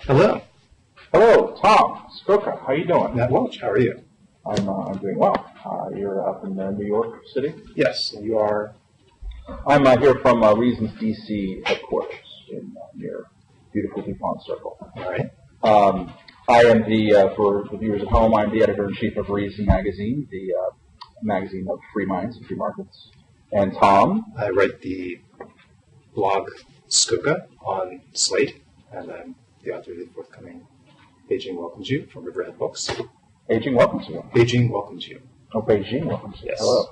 Hello. Hello, Tom, Scocca. How you doing? Matt Welch, how are you? I'm doing well. You're up in New York City? Yes, and you are? I'm here from Reasons DC headquarters near beautiful DuPont Circle. All right. I am for the viewers at home, I'm the editor-in-chief of Reason Magazine, the magazine of free minds and free markets. And Tom? I write the blog Scocca on Slate, and I'm the author of the forthcoming Beijing Welcomes You from Riverhead Books. Beijing welcomes you. Beijing Welcomes You. Oh, Beijing welcomes you. Yes. Hello.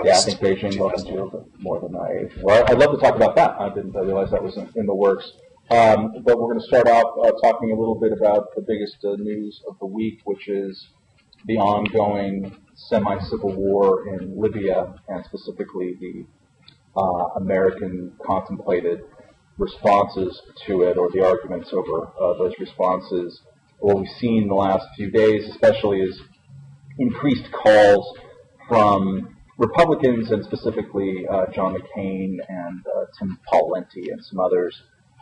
Yeah, I think Beijing welcomes you a bit more than I. Well, I'd love to talk about that. I didn't realize that was in the works. But we're going to start off talking a little bit about the biggest news of the week, which is the ongoing semi-civil war in Libya, and specifically the American contemplated responses to it, or the arguments over those responses. What we've seen in the last few days, especially, is increased calls from Republicans, and specifically John McCain and Tim Pawlenty and some others,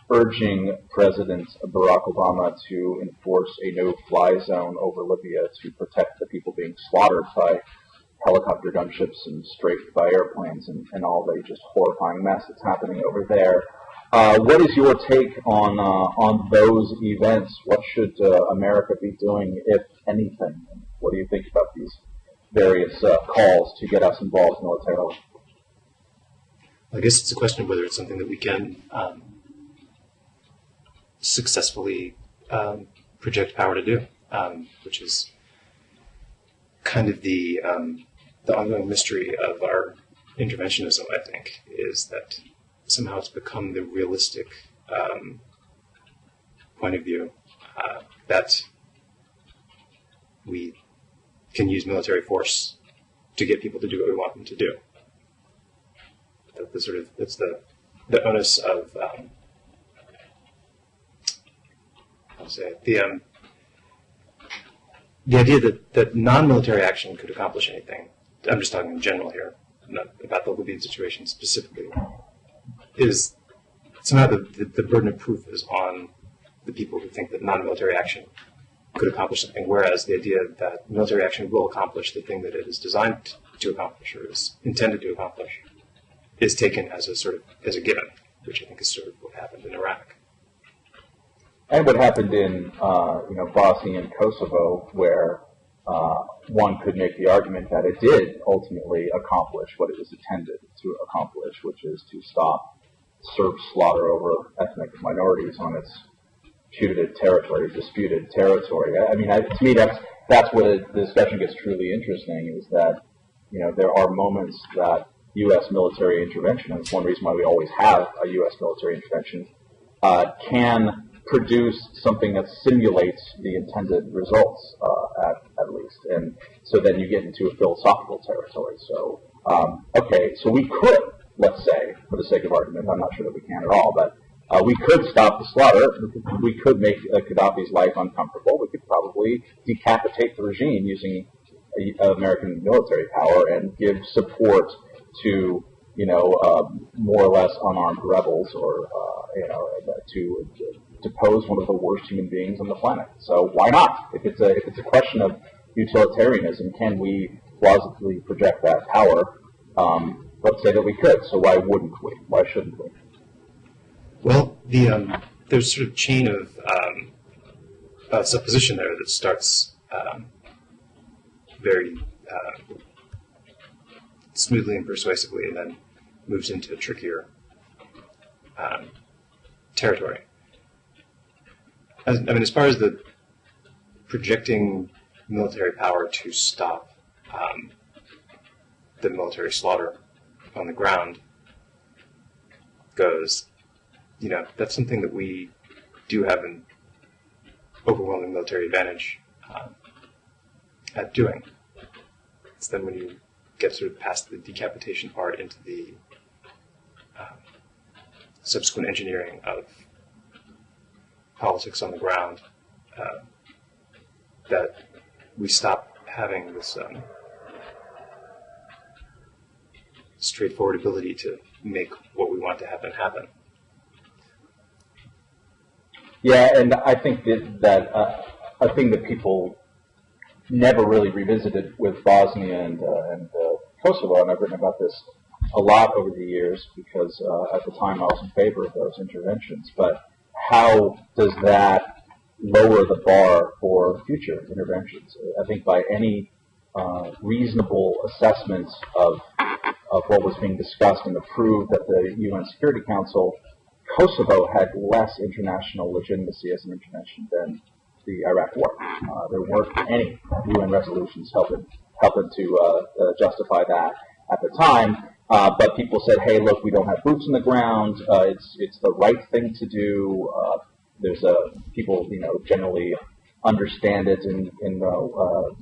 urging President Barack Obama to enforce a no-fly zone over Libya to protect the people being slaughtered by helicopter gunships and strafed by airplanes and all the just horrifying mess that's happening over there. What is your take on those events? What should America be doing, if anything? What do you think about these various calls to get us involved militarily? I guess it's a question of whether it's something that we can successfully project power to do, which is kind of the ongoing mystery of our interventionism, I think, is that somehow it's become the realistic point of view that we can use military force to get people to do what we want them to do. That's the onus of the idea that non-military action could accomplish anything. I'm just talking in general here, not about the Libyan situation specifically. Is somehow the burden of proof is on the people who think that non-military action could accomplish something, whereas the idea that military action will accomplish the thing that it is designed to accomplish or is intended to accomplish is taken as a given, which I think is sort of what happened in Iraq. And what happened in Bosnia and Kosovo, where one could make the argument that it did ultimately accomplish what it was intended to accomplish, which is to stop Serb slaughter over ethnic minorities on its disputed territory. I mean, to me, that's where the discussion gets truly interesting, is that there are moments that U.S. military intervention, and it's one reason why we always have a U.S. military intervention, can produce something that simulates the intended results, at least. And so then you get into a philosophical territory. So, so we could, let's say, for the sake of argument, I'm not sure that we can at all, but we could stop the slaughter. We could make Qaddafi's life uncomfortable. We could probably decapitate the regime using American military power and give support to, more or less unarmed rebels, or to depose one of the worst human beings on the planet. So why not? If it's a question of utilitarianism, can we plausibly project that power? Let's say that we could. So why wouldn't we? Why shouldn't we? Well, there's sort of chain of supposition there that starts very smoothly and persuasively, and then moves into trickier territory. As far as the projecting military power to stop the military slaughter on the ground goes, that's something that we do have an overwhelming military advantage at doing. It's then when you get sort of past the decapitation part into the subsequent engineering of politics on the ground that we stop having this straightforward ability to make what we want to happen happen. Yeah, and I think that a thing that people never really revisited with Bosnia and Kosovo, and I've written about this a lot over the years because at the time I was in favor of those interventions. But how does that lower the bar for future interventions? I think by any reasonable assessment of what was being discussed and approved at the UN Security Council, Kosovo had less international legitimacy as an intervention than the Iraq War. There weren't any UN resolutions helping to justify that at the time. But people said, "Hey, look, we don't have boots on the ground. It's the right thing to do." There's people, generally understand it in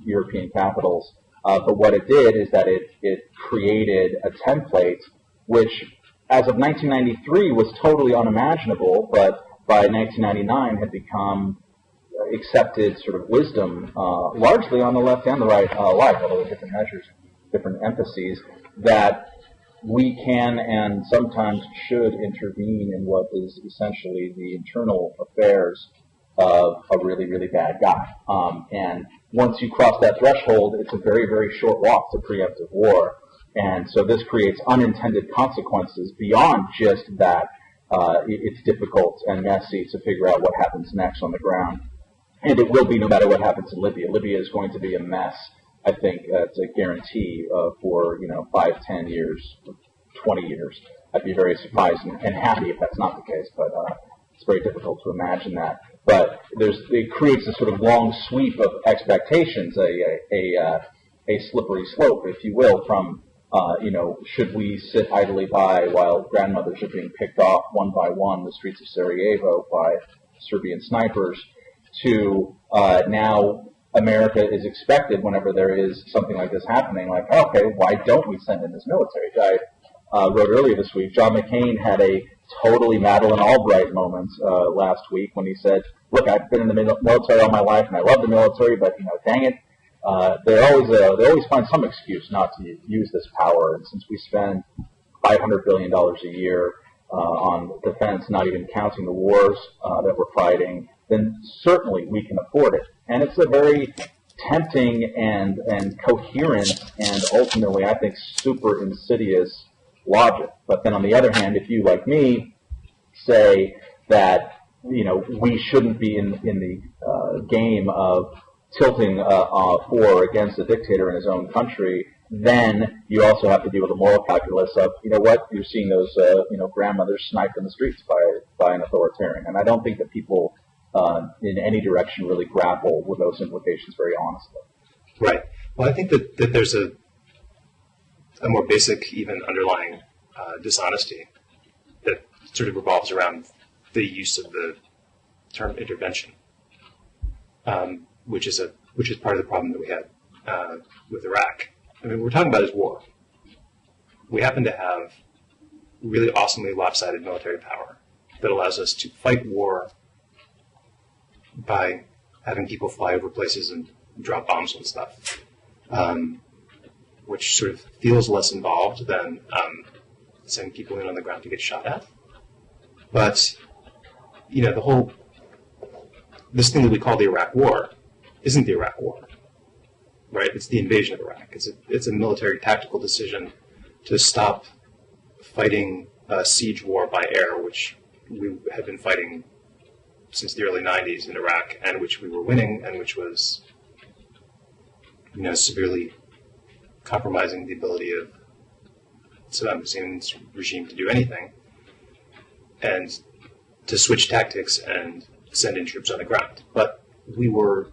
European capitals. But what it did is that it created a template which, as of 1993, was totally unimaginable, but by 1999 had become accepted sort of wisdom, largely on the left and the right alike, although with different measures, different emphases, that we can and sometimes should intervene in what is essentially the internal affairs of a really, really bad guy. And once you cross that threshold, it's a very, very short walk to preemptive war. And so this creates unintended consequences beyond just that it's difficult and messy to figure out what happens next on the ground. And it will be no matter what happens in Libya. Libya is going to be a mess, I think, it's a guarantee for 5, 10 years, 20 years. I'd be very surprised and happy if that's not the case, but it's very difficult to imagine that. But it creates a sort of long sweep of expectations, a slippery slope, if you will, from should we sit idly by while grandmothers are being picked off one by one in the streets of Sarajevo by Serbian snipers, to now America is expected whenever there is something like this happening, like, okay, why don't we send in this military? I wrote earlier this week, John McCain had a totally Madeleine Albright moment last week when he said, look, I've been in the military all my life and I love the military, but dang it, they always find some excuse not to use this power. And since we spend $500 billion a year on defense, not even counting the wars that we're fighting, then certainly we can afford it. And it's a very tempting and coherent and ultimately, I think, super insidious logic. But then on the other hand, if you, like me, say that we shouldn't be in the game of tilting for or against a dictator in his own country, then you also have to deal with the moral calculus of, you're seeing those grandmothers sniped in the streets by an authoritarian. And I don't think that people in any direction really grapple with those implications very honestly. Right. Well, I think that there's a more basic, even underlying dishonesty that sort of revolves around the use of the term intervention, which is part of the problem that we had with Iraq. I mean, what we're talking about is war. We happen to have really awesomely lopsided military power that allows us to fight war by having people fly over places and drop bombs and stuff, which sort of feels less involved than sending people in on the ground to get shot at. But, this thing that we call the Iraq War isn't the Iraq War, right? It's the invasion of Iraq. It's a military tactical decision to stop fighting a siege war by air, which we had been fighting since the early 90s in Iraq, and which we were winning, and which was, severely compromising the ability of Saddam Hussein's regime to do anything, and to switch tactics and send in troops on the ground. But we were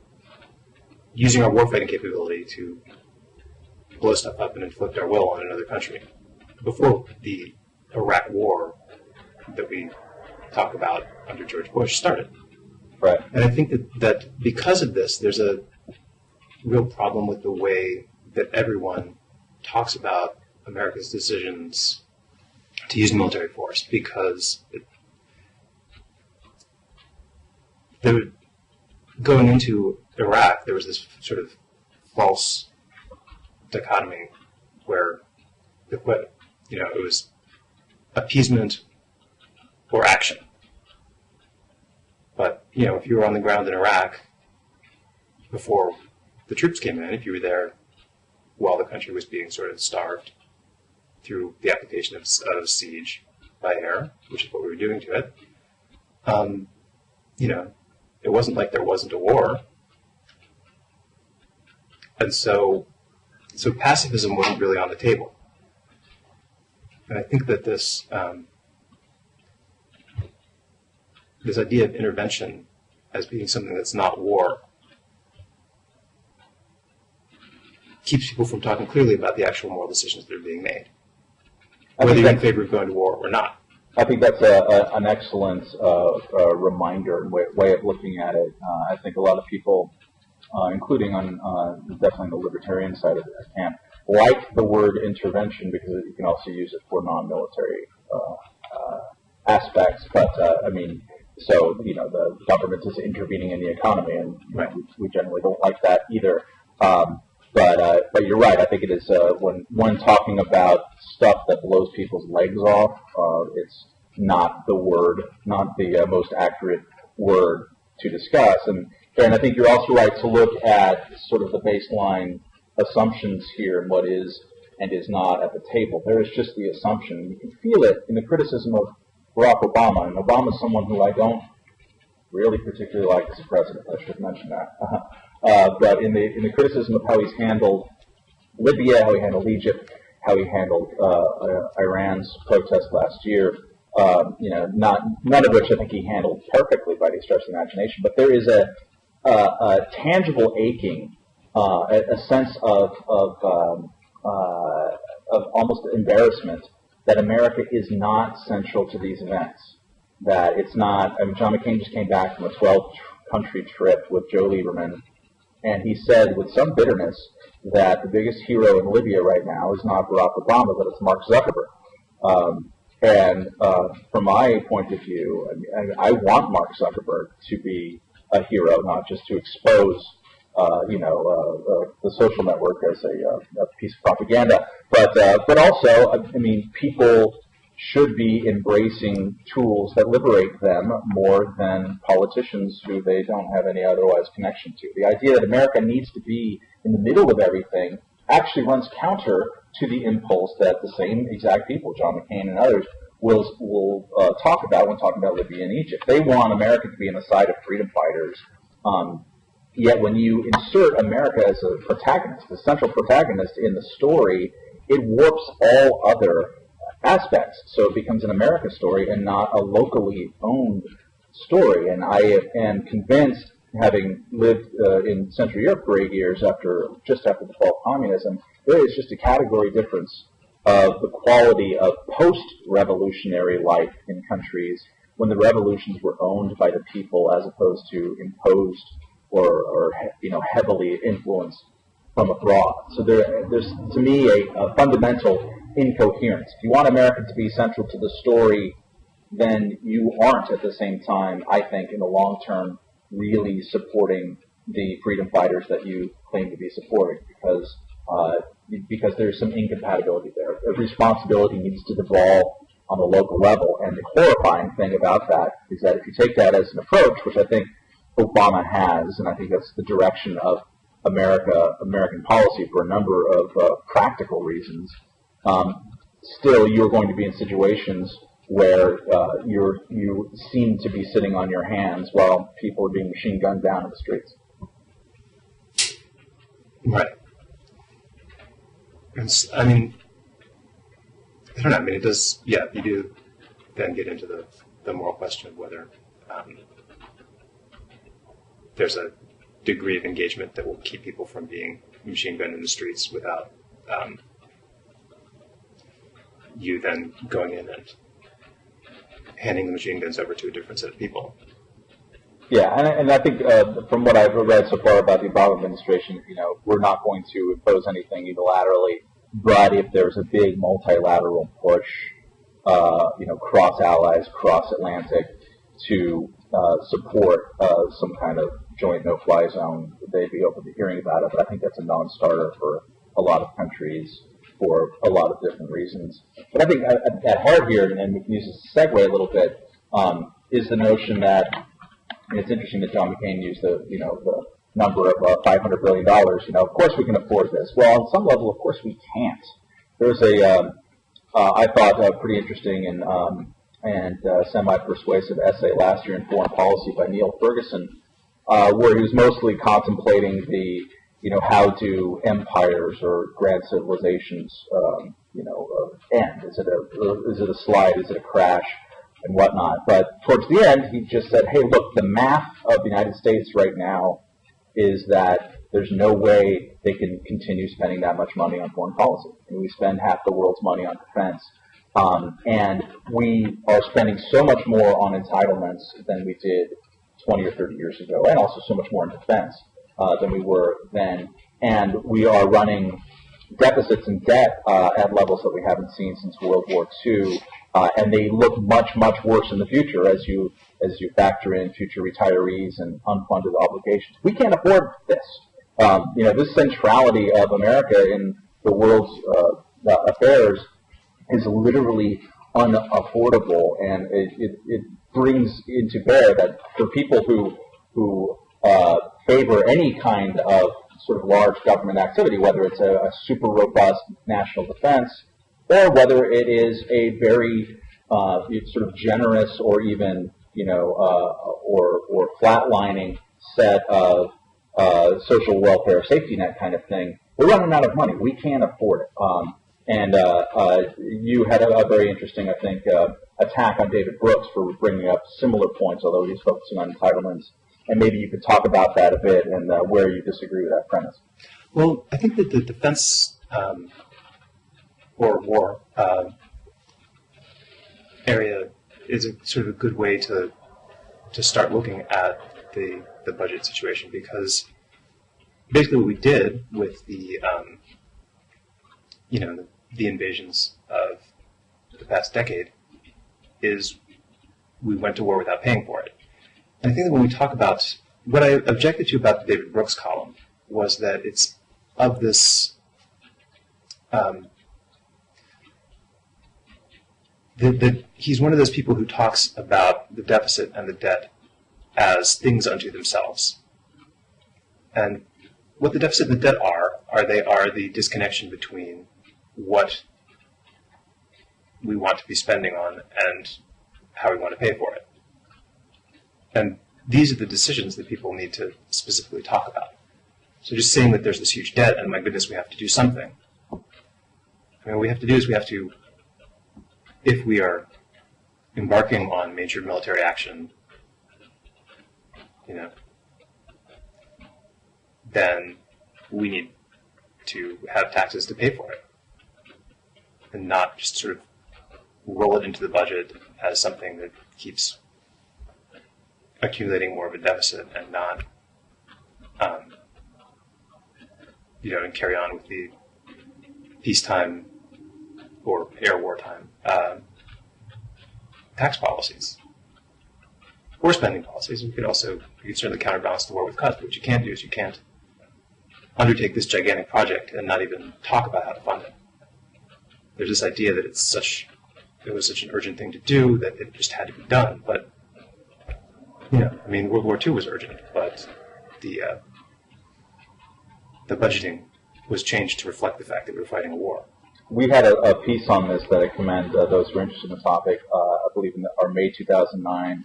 using our warfighting capability to blow stuff up and inflict our will on another country before the Iraq War that we talk about under George Bush started. Right. And I think that because of this, there's a real problem with the way that everyone talks about America's decisions to use military force, because going into Iraq, there was this sort of false dichotomy where it was appeasement or action. But, if you were on the ground in Iraq before the troops came in, if you were there while the country was being sort of starved through the application of siege by air, which is what we were doing to it, it wasn't like there wasn't a war. And so pacifism wasn't really on the table. And I think that this idea of intervention as being something that's not war keeps people from talking clearly about the actual moral decisions that are being made, whether you're in favor of going to war or not. I think that's an excellent reminder and way of looking at it. I think a lot of people, including on definitely the libertarian side of the camp, like the word intervention because you can also use it for non-military aspects. But so the government is intervening in the economy, and right. we generally don't like that either. But you're right. I think it is when talking about stuff that blows people's legs off, it's not the most accurate word to discuss. And I think you're also right to look at sort of the baseline assumptions here and what is and is not at the table. There is just the assumption. You can feel it in the criticism of Barack Obama. And Obama is someone who I don't really particularly like as a president. I should mention that. But in the criticism of how he's handled Libya, how he handled Egypt, how he handled Iran's protest last year, none of which I think he handled perfectly by any stretch of the imagination. But there is a tangible aching, a sense of almost embarrassment that America is not central to these events. That it's not. John McCain just came back from a 12-country trip with Joe Lieberman, and he said with some bitterness that the biggest hero in Libya right now is not Barack Obama, but it's Mark Zuckerberg. And from my point of view, I want Mark Zuckerberg to be a hero, not just to expose, the social network as a piece of propaganda, but also, people should be embracing tools that liberate them more than politicians who they don't have any otherwise connection to. The idea that America needs to be in the middle of everything actually runs counter to the impulse that the same exact people, John McCain and others, will talk about when talking about Libya and Egypt. They want America to be on the side of freedom fighters. Yet when you insert America as a protagonist, the central protagonist in the story, it warps all other aspects. So it becomes an America story and not a locally owned story. And I am convinced, having lived in Central Europe for 8 years just after the fall of communism, there is just a category difference of the quality of post-revolutionary life in countries when the revolutions were owned by the people as opposed to imposed or heavily influenced from abroad. So there's to me a fundamental incoherence. If you want America to be central to the story, then you aren't at the same time, I think, in the long term, really supporting the freedom fighters that you claim to be supporting, because there's some incompatibility there. The responsibility needs to devolve on the local level, and the horrifying thing about that is that if you take that as an approach, which I think Obama has, and I think that's the direction of American policy for a number of practical reasons, still you're going to be in situations where you seem to be sitting on your hands while people are being machine gunned down in the streets. Right. I don't know. It does. Yeah, you do then get into the moral question of whether there's a degree of engagement that will keep people from being machine gunned in the streets without you then going in and handing the machine guns over to a different set of people. Yeah, and I think from what I've read so far about the Obama administration, we're not going to impose anything unilaterally, but if there's a big multilateral push, cross allies, cross Atlantic, to support some kind of joint no-fly zone, they'd be open to hearing about it. But I think that's a non-starter for a lot of countries for a lot of different reasons. But I think at heart here, and we can use this to segue a little bit, is the notion that And it's interesting that John McCain used the number of $500 billion. Of course we can afford this. Well, on some level, of course we can't. There was I thought, pretty interesting and semi-persuasive essay last year in Foreign Policy by Neil Ferguson, where he was mostly contemplating the, how do empires or grand civilizations, end? Is it a slide? Is it a crash? And whatnot. But towards the end, he just said, hey, look, the math of the United States right now is that there's no way they can continue spending that much money on foreign policy. And we spend half the world's money on defense. And we are spending so much more on entitlements than we did 20 or 30 years ago, and also so much more in defense than we were then. And we are running deficits and debt at levels that we haven't seen since World War II. And they look much, much worse in the future as you factor in future retirees and unfunded obligations. We can't afford this. This centrality of America in the world's affairs is literally unaffordable, and it brings into bear that for people who favor any kind of sort of large government activity, whether it's a super robust national defense or whether it is a very sort of generous or even or flatlining set of social welfare safety net kind of thing, we're running out of money. We can't afford it. And you had a very interesting, I think, attack on David Brooks for bringing up similar points, although he's focusing on entitlements. And maybe you could talk about that a bit and where you disagree with that premise. Well, I think that the defense or war area is a sort of a good way to start looking at the budget situation, because basically what we did with the the invasions of the past decade is we went to war without paying for it. And I think that when we talk about what I objected to about the David Brooks column was that it's of this he's one of those people who talks about the deficit and the debt as things unto themselves. And what the deficit and the debt are the disconnection between what we want to be spending on and how we want to pay for it. And these are the decisions that people need to specifically talk about. So just saying that there's this huge debt and my goodness, we have to do something. I mean, what we have to do is we have to, if we are embarking on major military action, then we need to have taxes to pay for it, and not just sort of roll it into the budget as something that keeps accumulating more of a deficit and not, and carry on with the peacetime or air wartime tax policies or spending policies. You could certainly counterbalance the war with cuts, but what you can't do is you can't undertake this gigantic project and not even talk about how to fund it. There's this idea that it was such an urgent thing to do that it just had to be done. But World War II was urgent, but the budgeting was changed to reflect the fact that we were fighting a war. We had a piece on this that I commend those who are interested in the topic. I believe in our May 2009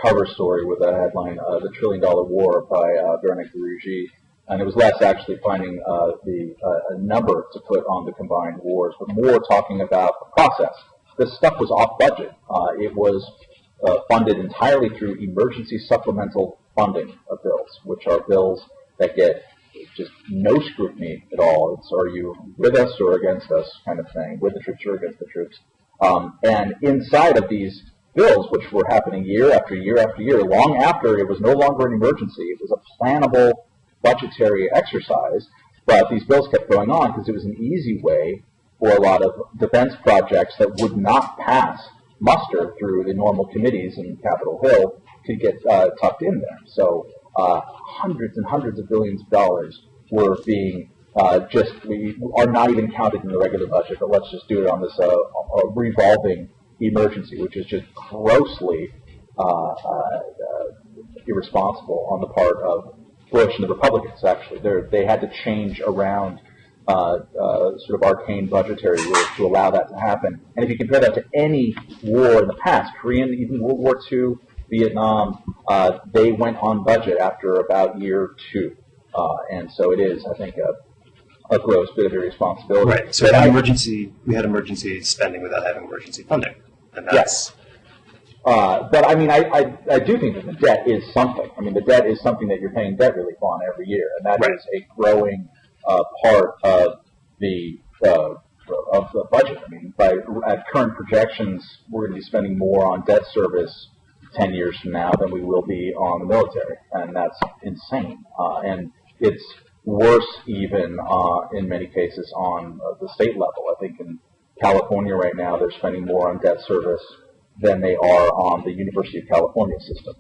cover story with the headline "The $1 Trillion War" by Veronique Rougy. And it was less actually finding a number to put on the combined wars, but more talking about the process. This stuff was off budget. It was funded entirely through emergency supplemental funding of bills, which are bills that get just no scrutiny at all. It's are you with us or against us kind of thing, with the troops or against the troops. And inside of these bills, which were happening year after year after year, long after it was no longer an emergency, it was a plannable budgetary exercise, but these bills kept going on because it was an easy way for a lot of defense projects that would not pass muster through the normal committees in Capitol Hill to get tucked in there. So hundreds and hundreds of billions of dollars were being we are not even counted in the regular budget, but let's just do it on this revolving emergency, which is just grossly irresponsible on the part of Bush and the Republicans. Actually, they had to change around sort of arcane budgetary rules to allow that to happen. And if you compare that to any war in the past, Korean, even World War II, Vietnam, they went on budget after about year 2. And so it is, I think, a gross bit of irresponsibility. Right. So we had emergency spending without having emergency funding. And that's... Yes. But I mean, I do think that the debt is something. I mean, the debt is something that you're paying debt relief on every year, and that is a growing part of the budget. I mean, at current projections, we're going to be spending more on debt service 10 years from now than we will be on the military, and that's insane. And it's worse even in many cases on the state level. I think in California right now, they're spending more on debt service than they are on the University of California system,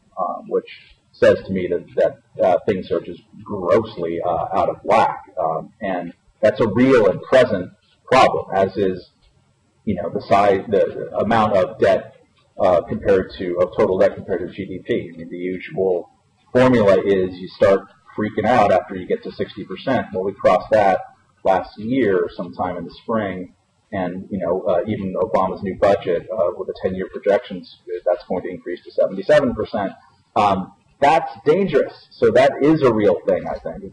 which says to me that things are just grossly out of whack. And that's a real and present problem, as is, the amount of debt of total debt compared to GDP. I mean, the usual formula is you start freaking out after you get to 60%. Well, we crossed that last year, sometime in the spring. And, even Obama's new budget with the 10-year projections, that's going to increase to 77%. That's dangerous. So that is a real thing, I think. In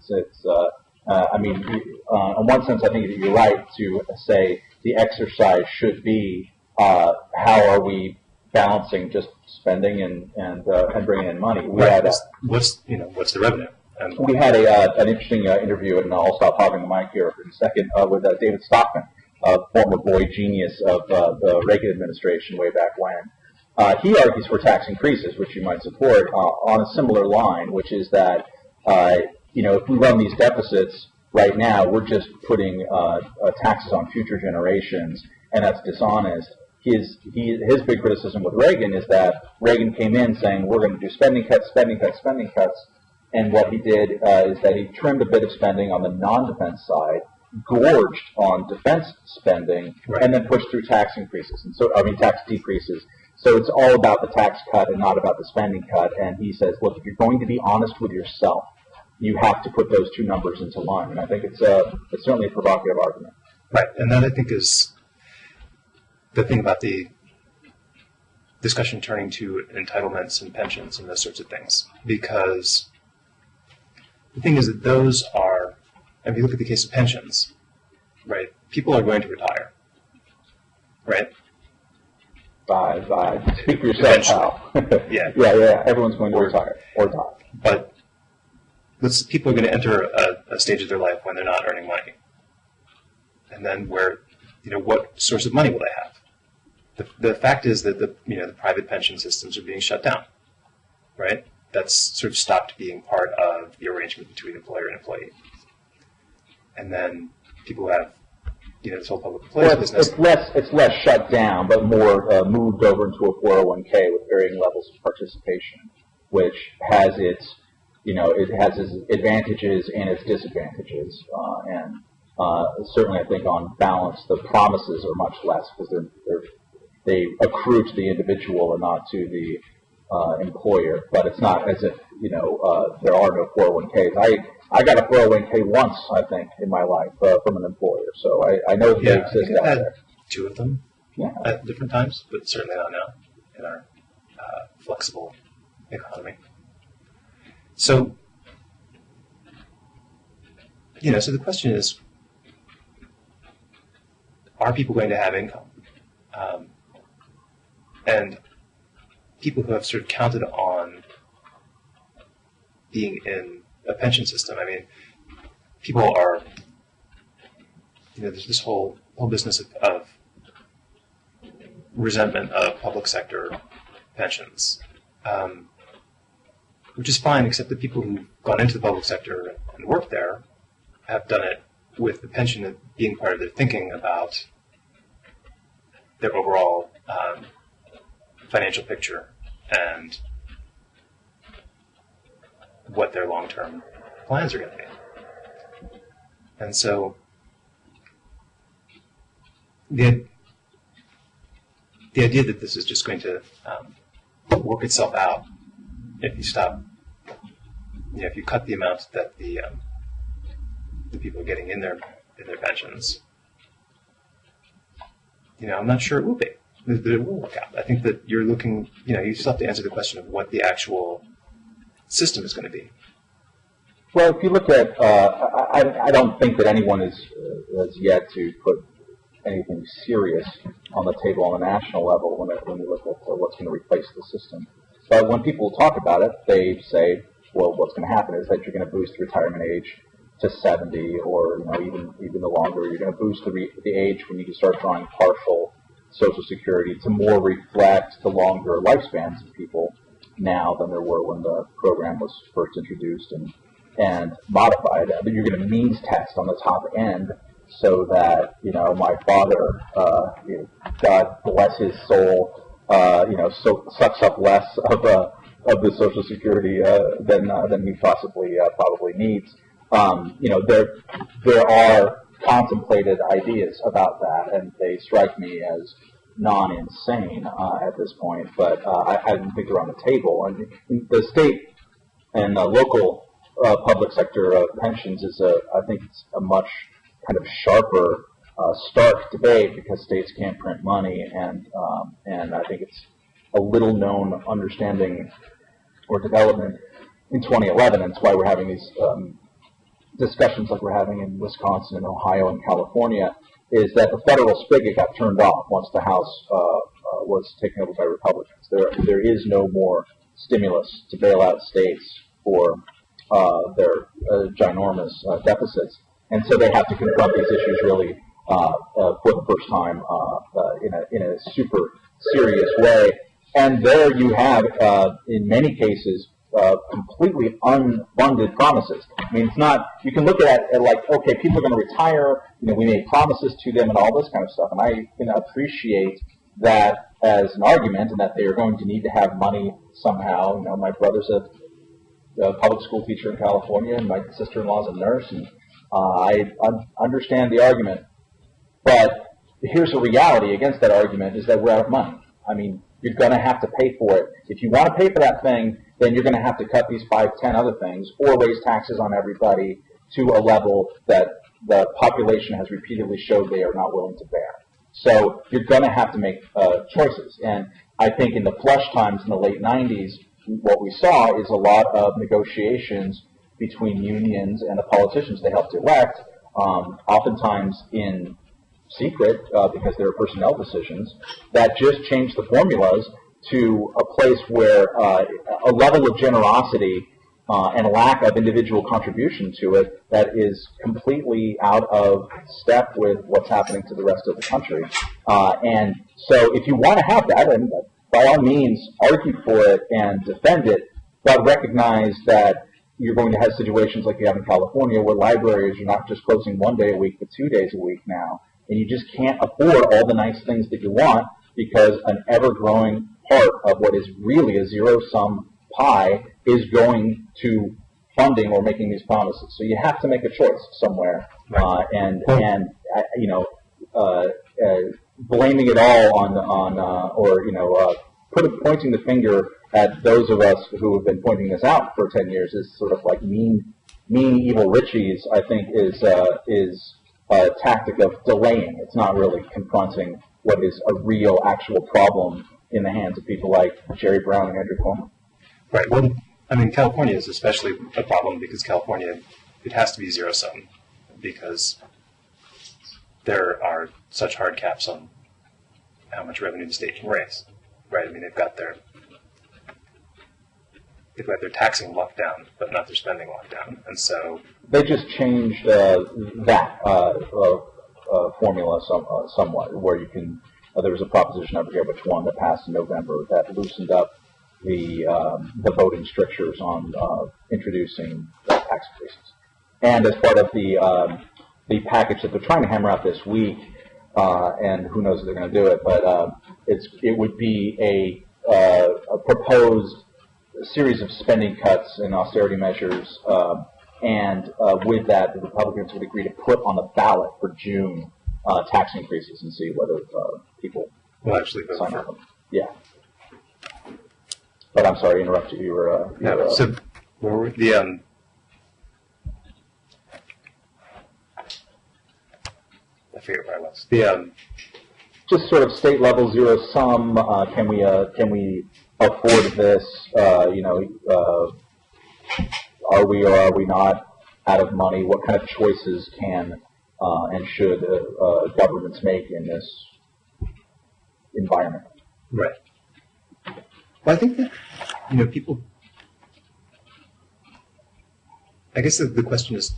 one sense, I think that you're right to say the exercise should be how are we balancing just spending and bringing in money. What's the revenue? We had an interesting interview, and I'll stop hogging the mic here for a second, with David Stockman, a former boy genius of the Reagan administration way back when. He argues for tax increases, which you might support, on a similar line, which is that, if we run these deficits right now, we're just putting taxes on future generations, and that's dishonest. His big criticism with Reagan is that Reagan came in saying, we're going to do spending cuts, and what he did is that he trimmed a bit of spending on the non-defense side, gorged on defense spending, and then pushed through tax increases, tax decreases. So it's all about the tax cut and not about the spending cut. And he says, look, if you're going to be honest with yourself, you have to put those two numbers into line. And I think it's certainly a provocative argument. Right, and that I think is the thing about the discussion turning to entitlements and pensions and those sorts of things, because the thing is that those are, if you look at the case of pensions, right, people are going to retire, right? Speak for yourself, pal. Yeah, everyone's going to retire or die. But people are going to enter a stage of their life when they're not earning money. And then what source of money will they have? The fact is that the private pension systems are being shut down, right? That's sort of stopped being part of the arrangement between employer and employee. And then people have, this whole public employees business. It's less shut down, but more moved over into a 401k with varying levels of participation, which has its advantages and its disadvantages. And certainly, I think on balance, the promises are much less because they accrue to the individual and not to the employer. But it's not as if there are no 401ks. I got a 401k once, I think, in my life from an employer, so I know that they exist out there. 2 of them at different times, but certainly not now in our flexible economy. So, so the question is, are people going to have income? And people who have sort of counted on being in a pension system. I mean, people are, there's this whole business of resentment of public sector pensions, which is fine, except that people who've gone into the public sector and worked there have done it with the pension being part of their thinking about their overall financial picture and what their long-term plans are going to be. And so the idea that this is just going to work itself out if you stop if you cut the amount that the people are getting in their pensions, I'm not sure it will be. That it will work out. I think that you're looking, you still have to answer the question of what the actual system is going to be. Well, if you look at, I don't think that anyone has yet to put anything serious on the table on a national level when we look at what's going to replace the system. But when people talk about it, they say, well, what's going to happen is that you're going to boost the retirement age to 70, or even the longer. You're going to boost the age when you can start drawing partial Social Security to more reflect the longer lifespans of people now than there were when the program was first introduced and modified. You're going to means test on the top end so that my father, God bless his soul, sucks up less of the Social Security than he possibly probably needs. There are contemplated ideas about that, and they strike me as non-insane at this point. But I don't think they're on the table. And the state and local public sector pensions is I think it's a much kind of sharper, stark debate because states can't print money, and I think it's a little known understanding or development in 2011, and it's why we're having these discussions like we're having in Wisconsin and Ohio and California, is that the federal spigot got turned off once the House was taken over by Republicans. There is no more stimulus to bail out states for their ginormous deficits, and so they have to confront these issues really for the first time in a super serious way. And there you have, in many cases, completely unfunded promises. I mean, it's not, you can look at it like, okay, people are going to retire, we made promises to them and all this kind of stuff, and I can appreciate that as an argument and that they are going to need to have money somehow. My brother's a public school teacher in California, and my sister-in-law's a nurse, and I understand the argument. But here's a reality against that argument, is that we're out of money. I mean, you're going to have to pay for it. If you want to pay for that thing, then you're going to have to cut these 5, 10 other things, or raise taxes on everybody to a level that the population has repeatedly showed they are not willing to bear. So you're going to have to make choices. And I think in the flush times in the late 90s, what we saw is a lot of negotiations between unions and the politicians they helped elect, oftentimes in secret because there are personnel decisions, that just changed the formulas to a place where a level of generosity and a lack of individual contribution to it that is completely out of step with what's happening to the rest of the country. And so if you want to have that, and by all means argue for it and defend it, but recognize that you're going to have situations like you have in California where libraries are not just closing 1 day a week, but 2 days a week now. And you just can't afford all the nice things that you want because an ever-growing part of what is really a zero-sum pie is going to funding or making these promises. So you have to make a choice somewhere, blaming it all on pointing the finger at those of us who have been pointing this out for 10 years is sort of like mean evil Richies. I think is a tactic of delaying. It's not really confronting what is a real, actual problem in the hands of people like Jerry Brown and Andrew Cuomo. Right. Well, I mean, California is especially a problem because California, it has to be zero-sum because there are such hard caps on how much revenue the state can raise. Right. I mean, they've got their taxing locked down, but not their spending locked down, and so they just changed that formula somewhat, where you can. There was a proposition over here, which one that passed in November, that loosened up the voting strictures on introducing tax increases, and as part of the package that they're trying to hammer out this week, and who knows if they're going to do it, but it would be a proposed series of spending cuts and austerity measures, and with that, the Republicans would agree to put on the ballot for June tax increases and see whether people will actually sign up. Yeah. But I'm sorry to interrupt you. So forget where I was. Just sort of state level zero sum. Can we afford this? Are we or are we not out of money? What kind of choices can and should governments make in this environment? Right. Well, I think that people. I guess the question is,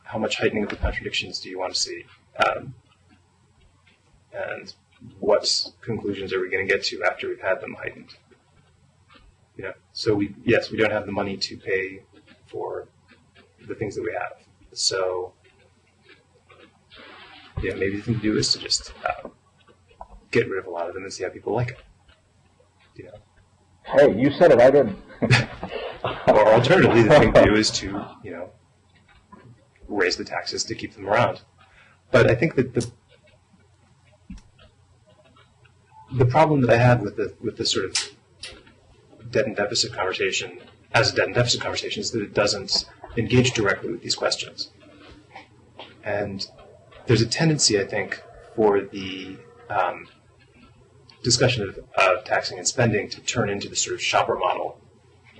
how much heightening of the contradictions do you want to see, and what conclusions are we going to get to after we've had them heightened? So we don't have the money to pay for the things that we have. So maybe the thing to do is to just get rid of a lot of them and see how people like it. Hey, you said it. I didn't. Or alternatively, the thing to do is to raise the taxes to keep them around. But I think that the problem that I have with the sort of debt and deficit conversation as a debt and deficit conversation is that it doesn't engage directly with these questions. And there's a tendency, I think, for the discussion of taxing and spending to turn into the sort of shopper model,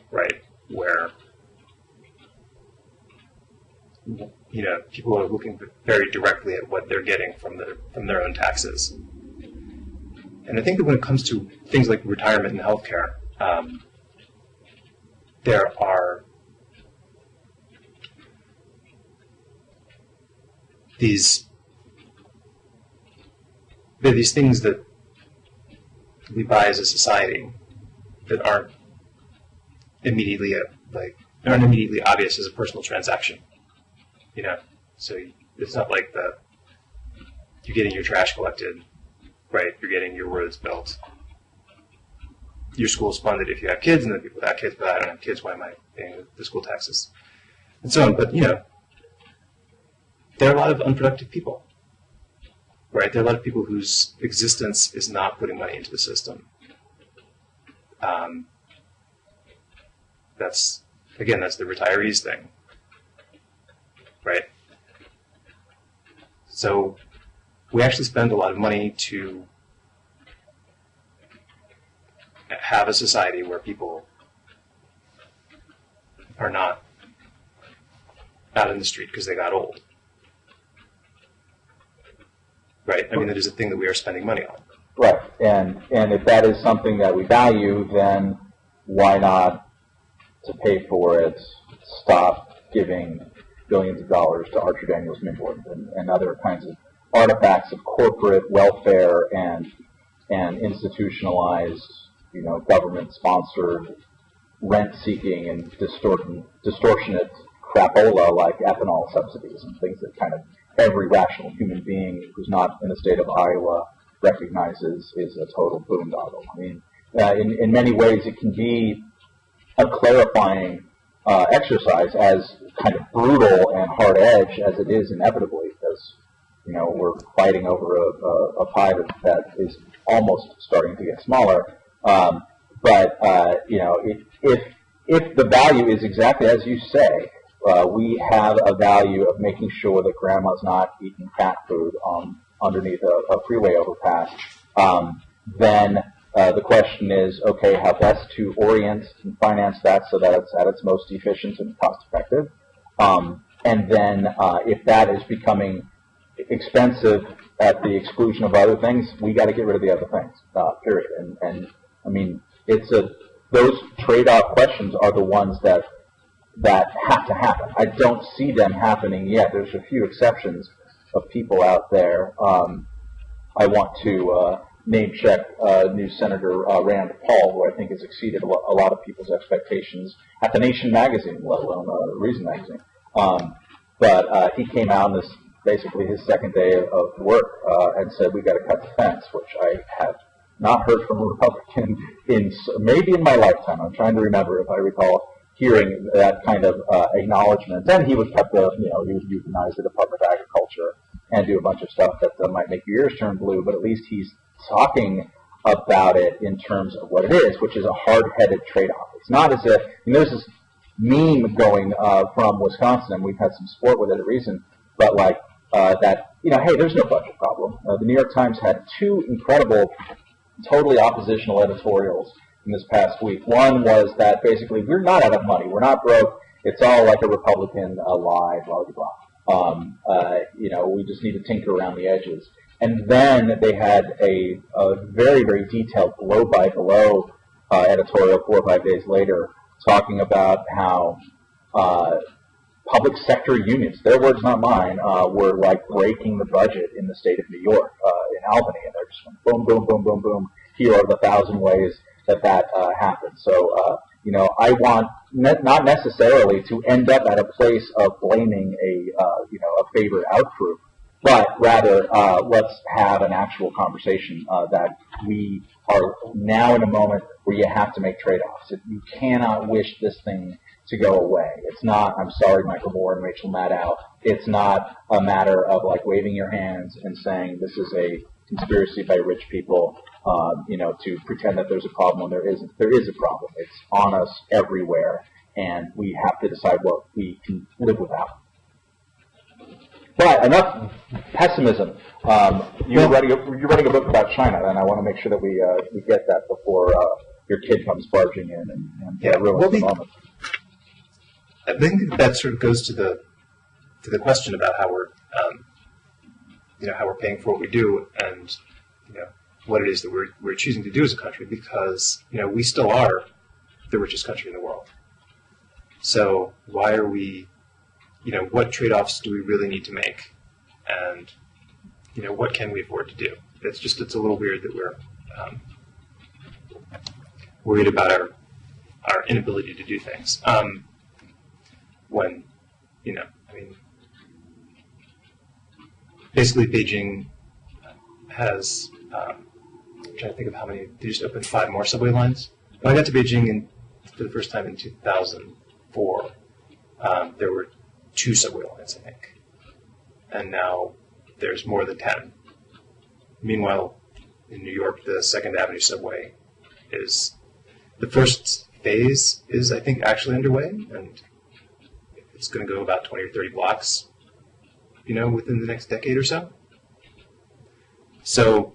right, where people are looking very directly at what they're getting from their own taxes. And I think that when it comes to things like retirement and healthcare, there are these things that we buy as a society that aren't immediately obvious as a personal transaction. So it's not like you're getting your trash collected, right? You're getting your roads built. Your school's funded if you have kids, and then people without kids, but I don't have kids, why am I paying the school taxes? And so on. But, there are a lot of unproductive people, right? There are a lot of people whose existence is not putting money into the system. That's the retirees thing, right? So we actually spend a lot of money to have a society where people are not out in the street because they got old. Right? I mean, that is a thing that we are spending money on. Right. And if that is something that we value, then why not, to pay for it, stop giving billions of dollars to Archer Daniels Midland and other kinds of artifacts of corporate welfare and institutionalized, government-sponsored rent-seeking and distortionate crapola like ethanol subsidies and things that kind of every rational human being who's not in the state of Iowa recognizes is a total boondoggle. I mean, in many ways, it can be a clarifying exercise, as kind of brutal and hard edge as it is inevitably, because we're fighting over a pie that is almost starting to get smaller. But if the value is exactly as you say, we have a value of making sure that grandma's not eating cat food underneath a freeway overpass. Then the question is, okay, how best to orient and finance that so that it's at its most efficient and cost-effective. And then if that is becoming expensive at the exclusion of other things, we got to get rid of the other things, period. And I mean, those trade-off questions are the ones that have to happen. I don't see them happening yet. There's a few exceptions of people out there. I want to name check new Senator Rand Paul, who I think has exceeded a lot of people's expectations at the Nation magazine, let alone Reason magazine. But he came out on basically his second day of work and said, we got to cut the fence, which I have not heard from a Republican maybe in my lifetime. I'm trying to remember if I recall hearing that kind of acknowledgement. Then he would cut he would euthanize the Department of Agriculture and do a bunch of stuff that might make your ears turn blue, but at least he's talking about it in terms of what it is, which is a hard-headed trade-off. It's not as if, there's this meme going from Wisconsin, and we've had some sport with it at Reason, but that hey, there's no budget problem. The New York Times had two incredible, totally oppositional editorials in this past week. One was that basically we're not out of money. We're not broke. It's all like a Republican lie, blah, blah, blah. We just need to tinker around the edges. And then they had a very, very detailed blow-by-blow editorial 4 or 5 days later talking about how public sector unions, their words, not mine, were like breaking the budget in the state of New York, in Albany. And they're just going boom, boom, boom, boom, boom. Here are the 1,000 ways that happened. So, I want not necessarily to end up at a place of blaming a favorite outgroup, but rather let's have an actual conversation that we are now in a moment where you have to make trade-offs. You cannot wish this thing to go away. It's not, I'm sorry, Michael Moore and Rachel Maddow. It's not a matter of like waving your hands and saying this is a conspiracy by rich people, to pretend that there's a problem when there isn't. There is a problem. It's on us everywhere, and we have to decide what we can live without. But enough pessimism. You're writing a book about China, and I want to make sure that we get that before your kid comes barging in and ruins the moment. I think that sort of goes to the question about how we're how we're paying for what we do, and what it is that we're choosing to do as a country, because we still are the richest country in the world. So why are we? What trade-offs do we really need to make, and what can we afford to do? It's a little weird that we're worried about our inability to do things. When basically Beijing has, I'm trying to think of how many, they just opened 5 more subway lines. When I got to Beijing for the first time in 2004, there were 2 subway lines, I think. And now there's more than 10. Meanwhile, in New York, the 2nd Avenue subway is, the first phase is, I think, actually underway, and it's going to go about 20 or 30 blocks, within the next decade or so. So,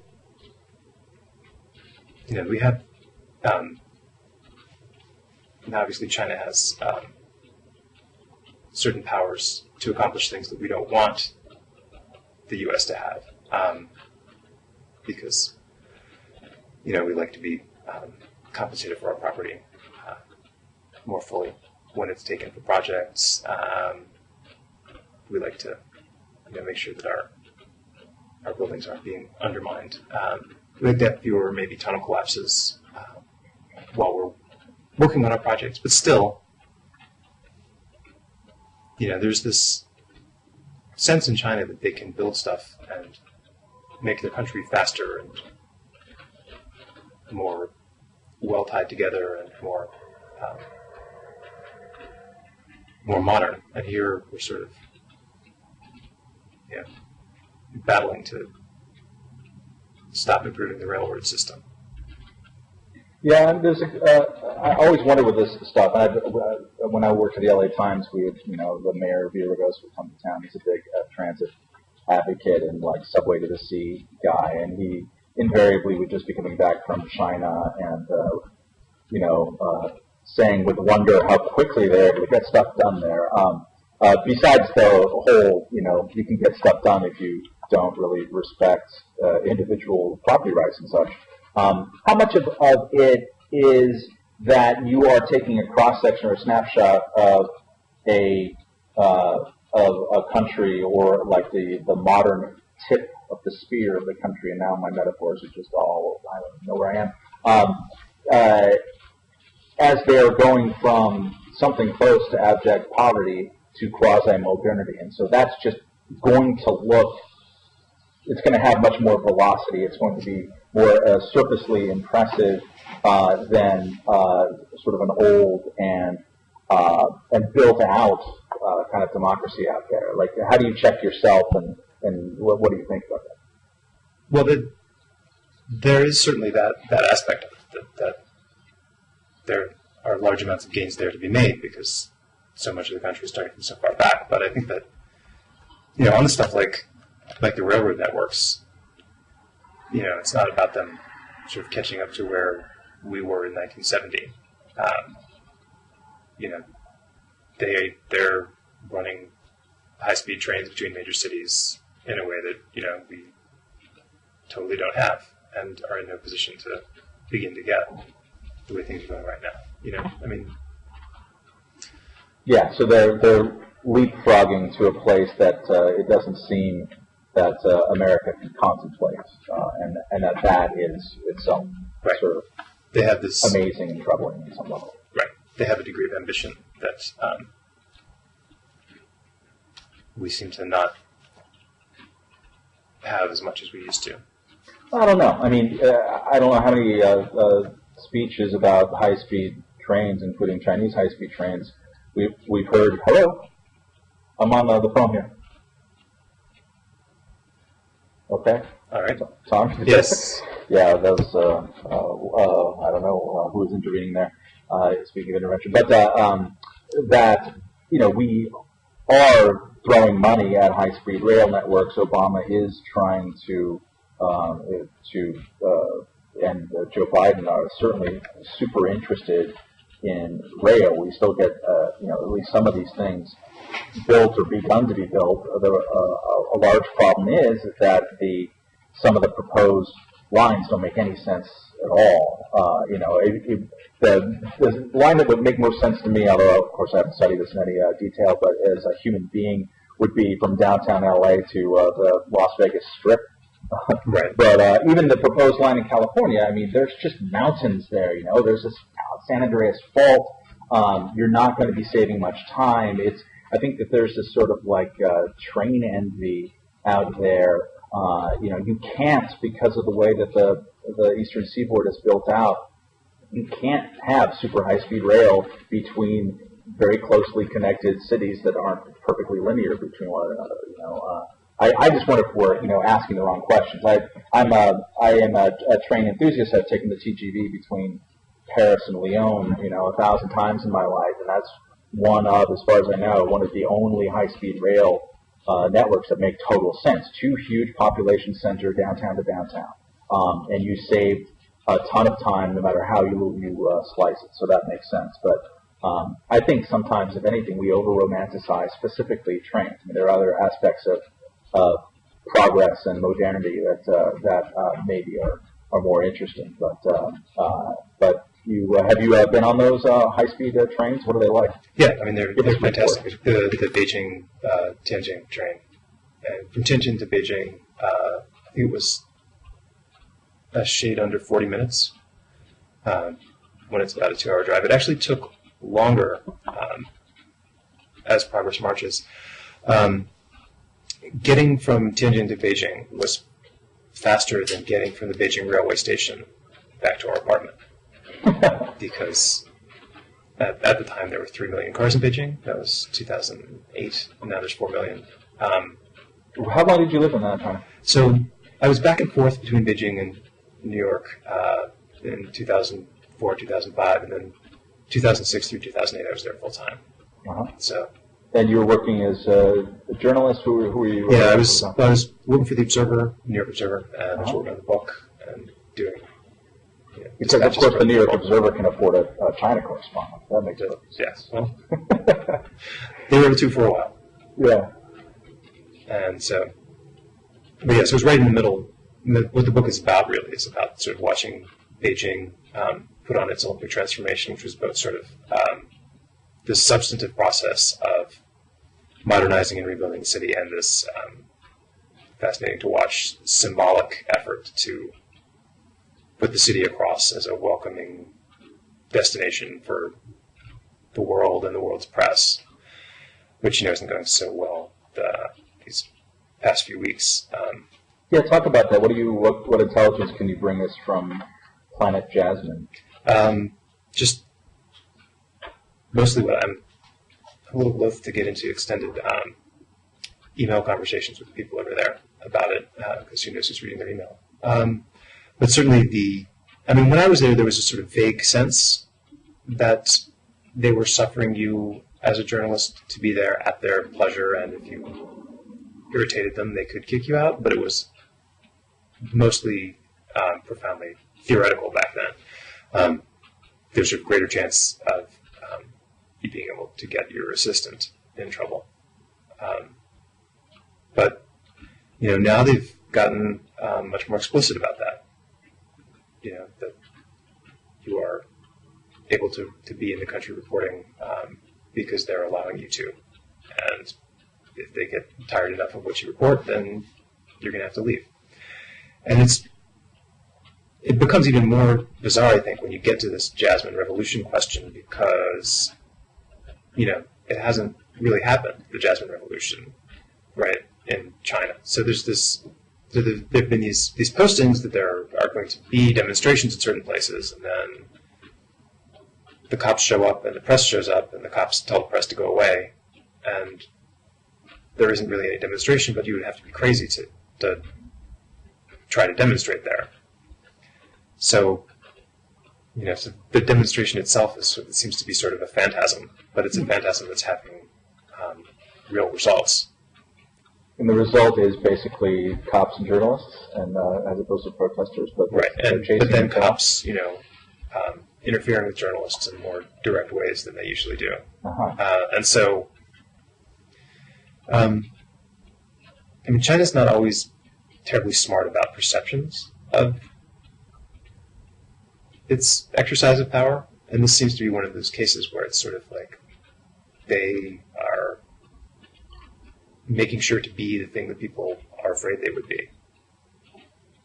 we have, obviously China has certain powers to accomplish things that we don't want the U.S. to have, because, we like to be compensated for our property more fully when it's taken for projects. We like to make sure that our buildings aren't being undermined. We like to have fewer maybe tunnel collapses while we're working on our projects, but still, there's this sense in China that they can build stuff and make their country faster and more well tied together and more modern. And here we're sort of battling to stop improving the railroad system. Yeah, and I always wonder with this stuff. When I worked at the LA Times, we had, the mayor of Villalobos would come to town. He's a big transit advocate and like Subway to the Sea guy, and he invariably would just be coming back from China and, saying with wonder how quickly they're able to get stuff done there. Besides the whole, you can get stuff done if you don't really respect individual property rights and such. How much of it is that you are taking a cross-section or a snapshot of a country, or like the modern tip of the spear of the country, and now my metaphors are just all, I don't know where I am, as they're going from something close to abject poverty to quasi-modernity. And so that's just going to look, it's going to have much more velocity. It's going to be more surfacely impressive than sort of an old and built out kind of democracy out there. Like, how do you check yourself, and what do you think about that? Well, there is certainly that aspect of it, that there are large amounts of gains there to be made because so much of the country is starting from so far back. But I think that, on the stuff like like the railroad networks, it's not about them sort of catching up to where we were in 1970. They're running high-speed trains between major cities in a way that, we totally don't have and are in no position to begin to get the way things are going right now. Yeah, so they're leapfrogging to a place that it doesn't seem that America can contemplate, and that is itself sort of they have this amazing and troubling in some level. Right. They have a degree of ambition that we seem to not have as much as we used to. I don't know. I don't know how many speeches about high-speed trains, including Chinese high-speed trains, we've heard. Hello, I'm on the phone here. Okay. All right. Tom? Yes. Yeah, that was, I don't know who was intervening there, speaking of intervention. But that, we are throwing money at high-speed rail networks. Obama is trying to and Joe Biden are certainly super interested in rail. We still get, at least some of these things built or begun to be built. A large problem is that some of the proposed lines don't make any sense at all. The line that would make most sense to me, although of course I haven't studied this in any detail, but as a human being, would be from downtown LA to the Las Vegas Strip. Right. But even the proposed line in California, there's just mountains there. There's this San Andreas Fault. You're not going to be saving much time. I think that there's this sort of like train envy out there. You can't, because of the way that the Eastern Seaboard is built out, you can't have super high-speed rail between very closely connected cities that aren't perfectly linear between one another. I just wonder if we're asking the wrong questions. I am a train enthusiast. I've taken the TGV between Paris and Lyon 1,000 times in my life, and that's one of, as far as I know, one of the only high-speed rail networks that make total sense. Two huge population centers, downtown to downtown, and you save a ton of time no matter how you slice it. So that makes sense. But I think sometimes, if anything, we over-romanticize specifically trains. There are other aspects of progress and modernity that maybe are more interesting. But have you been on those high-speed trains? What are they like? Yeah, they're fantastic. The Beijing Tianjin train, and from Tianjin to Beijing, I think it was a shade under 40 minutes. When it's about a 2-hour drive, it actually took longer as progress marches. Getting from Tianjin to Beijing was faster than getting from the Beijing railway station back to our apartment. Because at the time there were 3 million cars in Beijing. That was 2008, and now there's 4 million. How long did you live in that time? So I was back and forth between Beijing and New York in 2004, 2005, and then 2006 through 2008 I was there full time. So. And you were working as a journalist? Who were you? Yeah, I was working for the Observer, New York Observer, and I was working on the book and doing. Because of course the New York Observer can afford a China correspondent. That makes sense. Yes. Well, they were able to for a while. Yeah. And so, but yeah, so it was right in the middle. What the book is about, really, is about sort of watching Beijing put on its Olympic transformation, which was both sort of the substantive process of modernizing and rebuilding the city, and this fascinating to watch symbolic effort to put the city across as a welcoming destination for the world and the world's press, which isn't going so well these past few weeks. Yeah, talk about that. What intelligence can you bring us from Planet Jasmine? Just mostly what I'm a little loath to get into extended email conversations with people over there about it, because who knows who's reading their email. But certainly when I was there was a sort of vague sense that they were suffering you as a journalist to be there at their pleasure, and if you irritated them, they could kick you out, but it was mostly profoundly theoretical back then. There's a greater chance of you being able to get your assistant in trouble. But now they've gotten much more explicit about that. That you are able to be in the country reporting because they're allowing you to. And if they get tired enough of what you report, then you're going to have to leave. And it becomes even more bizarre, I think, when you get to this Jasmine Revolution question, because, it hasn't really happened, the Jasmine Revolution, right, in China. So there have been these postings that there are going to be demonstrations in certain places, and then the cops show up, and the press shows up, and the cops tell the press to go away, and there isn't really any demonstration, but you would have to be crazy to try to demonstrate there. So, so the demonstration itself it seems to be sort of a phantasm, but it's a phantasm that's having real results. And the result is basically cops and journalists, and as opposed to protesters. But right, but then cops, interfering with journalists in more direct ways than they usually do. And so, China's not always terribly smart about perceptions of its exercise of power, and this seems to be one of those cases where it's sort of like they are making sure to be the thing that people are afraid they would be.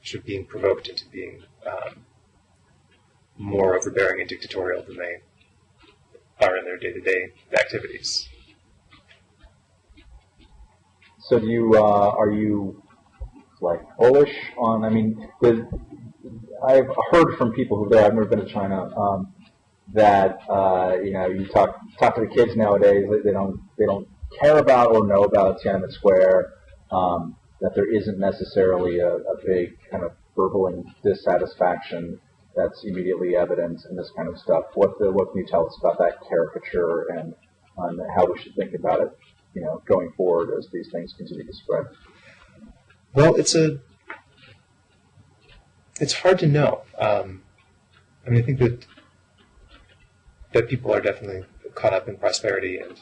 Sort of being provoked into being more overbearing and dictatorial than they are in their day-to-day activities. So are you bullish on, I've heard from people who I've never been to China, that, you talk to the kids nowadays, they don't care about or know about Tiananmen Square, that there isn't necessarily a big kind of burbling dissatisfaction that's immediately evident and this kind of stuff. What can you tell us about that caricature and how we should think about it, going forward as these things continue to spread? Well, it's hard to know. I think that people are definitely caught up in prosperity and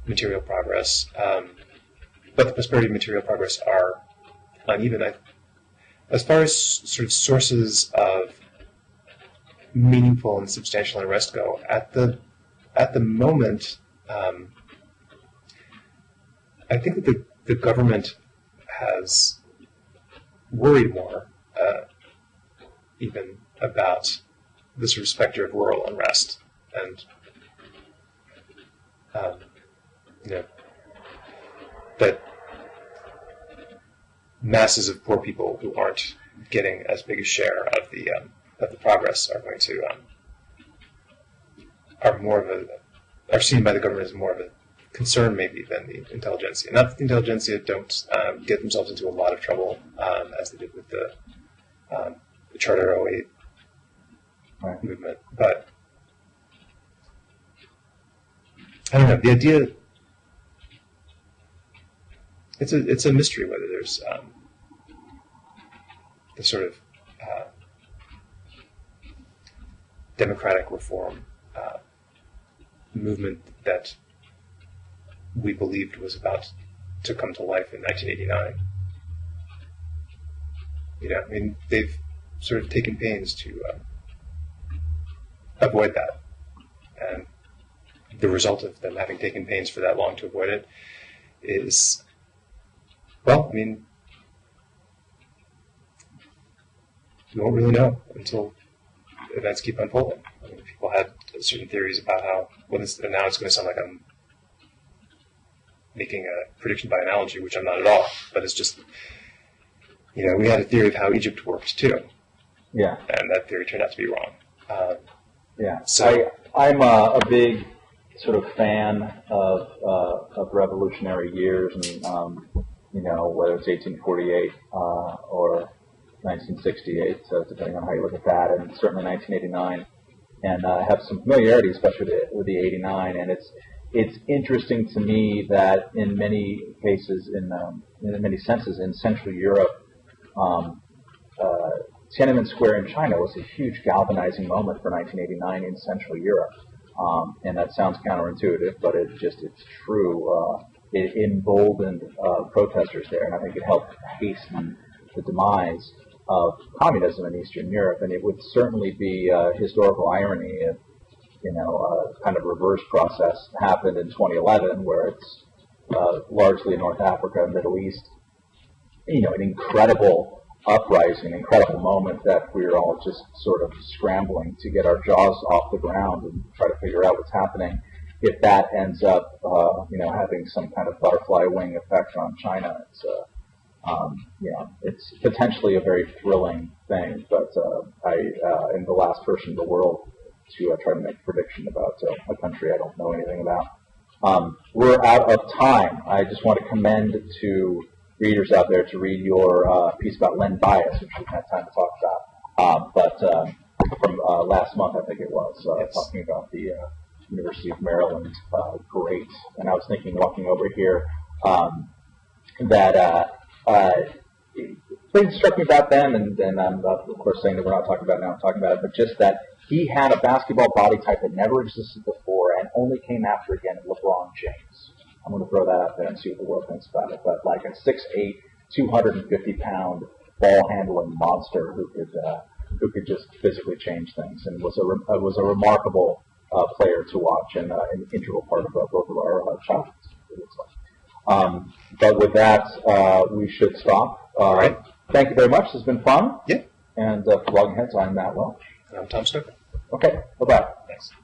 material progress, but the prosperity and material progress are uneven. As far as sort of sources of meaningful and substantial unrest go, at the moment, I think that the government has worried more, even about the sort of specter of rural unrest, and that masses of poor people who aren't getting as big a share of the progress are going to are seen by the government as more of a concern maybe than the intelligentsia. Not that the intelligentsia don't get themselves into a lot of trouble as they did with the Charter 08 movement, but I don't know. The idea, it's a mystery whether there's the sort of democratic reform movement that we believed was about to come to life in 1989. They've sort of taken pains to avoid that, and the result of them having taken pains for that long to avoid it is, we won't really know until events keep unfolding. People had certain theories about how, and now it's going to sound like I'm making a prediction by analogy, which I'm not at all, but it's just, we had a theory of how Egypt worked too. Yeah. And that theory turned out to be wrong. So I'm a big sort of fan of revolutionary years, and whether it's 1848 or 1968, so depending on how you look at that, and certainly 1989, and I have some familiarity, especially with the 89, and it's interesting to me that in many cases, in many senses, in Central Europe, Tiananmen Square in China was a huge galvanizing moment for 1989 in Central Europe. And that sounds counterintuitive, but it's true. It emboldened protesters there, and I think it helped hasten the demise of communism in Eastern Europe. And it would certainly be historical irony if, kind of reverse process happened in 2011, where it's largely North Africa, Middle East, an incredible uprising, incredible moment that we're all just sort of scrambling to get our jaws off the ground and try to figure out what's happening. If that ends up, having some kind of butterfly wing effect on China, it's potentially a very thrilling thing. But I am the last person in the world to try to make a prediction about a country I don't know anything about. We're out of time. I just want to commend to readers out there to read your piece about Len Bias, which we've had time to talk about. But from last month, I think it was, talking about the University of Maryland great. And I was thinking, walking over here, that things struck me about them, and I'm of course saying that we're not talking about it now, I'm talking about it, but just that he had a basketball body type that never existed before and only came after again in LeBron James. I'm going to throw that out there and see what the world thinks about it. But like a 6'8", 250-pound ball-handling monster who could just physically change things, and was a remarkable player to watch and an integral part of both of our childhoods. But with that, we should stop. All right. Thank you very much. This has been fun. Yeah. And for Logging Heads, I'm Matt Welch. And I'm Tom Scocca. Okay. Bye-bye. Thanks.